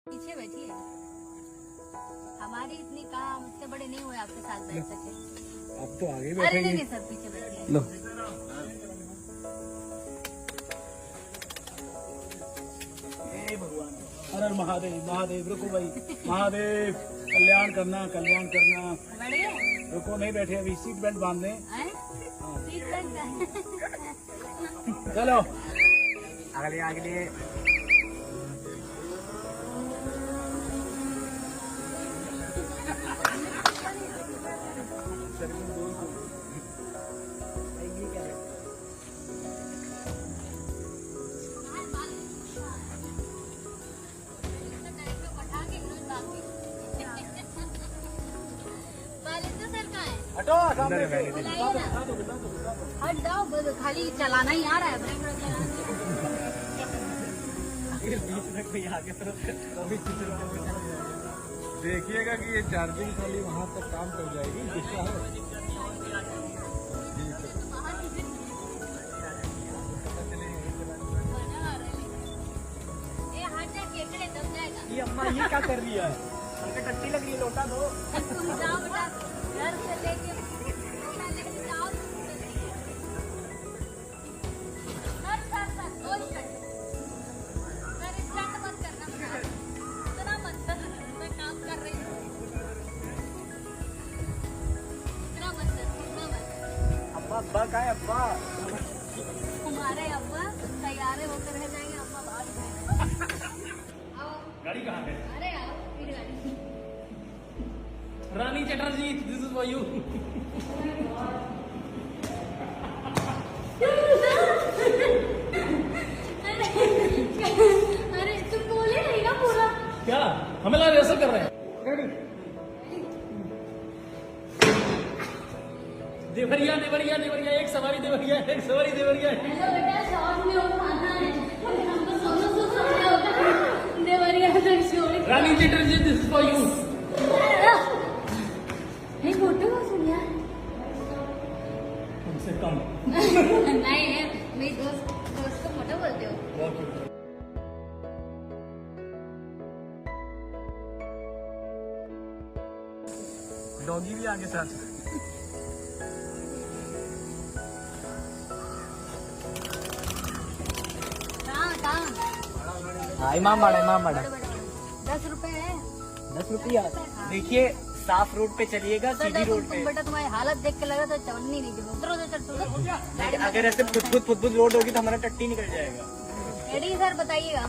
पीछे बैठी है। हमारी इतनी काम इतने बड़े नहीं हुए आपके साथ बैठ सके। अब तो आगे अरे बैठेंगे। नहीं सर पीछे बैठी है। लो हर महादेव महादेव रुको भाई महादेव कल्याण करना कल्याण करना। बढ़िया रुको नहीं बैठे अभी सीट बेल्ट बांध लें। हैं? सीट बेल्ट का। चलो अगले अगले हटो सामने से। हट जाओ बस खाली चलाना ही आ रहा है ब्रेक ब्रेक बीच में कोई आगे तो देखिएगा कि ये चार्जिंग खाली वहाँ तक काम कर जाएगी। ये अम्मा ये क्या कर रही है? हमको टट्टी लग रही है लोटा दो। तुम जाओ बेटा घर से लेके जाओ। सर सर सर दो स्टंट सर स्टंट मत करना बेटा इतना मत कर मैं काम कर रही हूँ इतना मत कर इतना मत। अब्बा अब्बा का है अब्बा? हमारे अब्बा तैयारे होकर रह जाएंगे अब्बा बाद में। आओ गाड़ी कहाँ है? अरे आओ फिर गाड़ी Rani Chatterjee this is for you. अरे तुम बोले नहीं ना पूरा। क्या हमें लगा ऐसा कर रहे हैं? देवरिया देवरिया देवरिया एक सवारी देवरिया एक सवारी देवरिया। हेलो बेटा शॉर्ट में उठाना है हमको सोनो सो समझा होता है देवरिया तक शोर। Rani Chatterjee this is for you. नहीं फोटो को सुन यार। हमसे कम। नहीं है मेरी दोस्त दोस्त को फोटो बोलते हो। डॉगी भी आगे साथ। कहाँ हाँ इमाम बाड़ा 10 रुपए है। 10 रुपया। देखिए साफ रोड पे चलिएगा सीधी रोड पे। बेटा तुम्हारी हालत देख के लगा तो चवन्नी नहीं थी उतरो तो चल अगर ऐसे फुट रोड होगी तो हमारा टट्टी निकल जाएगा। रेडी सर बताइएगा।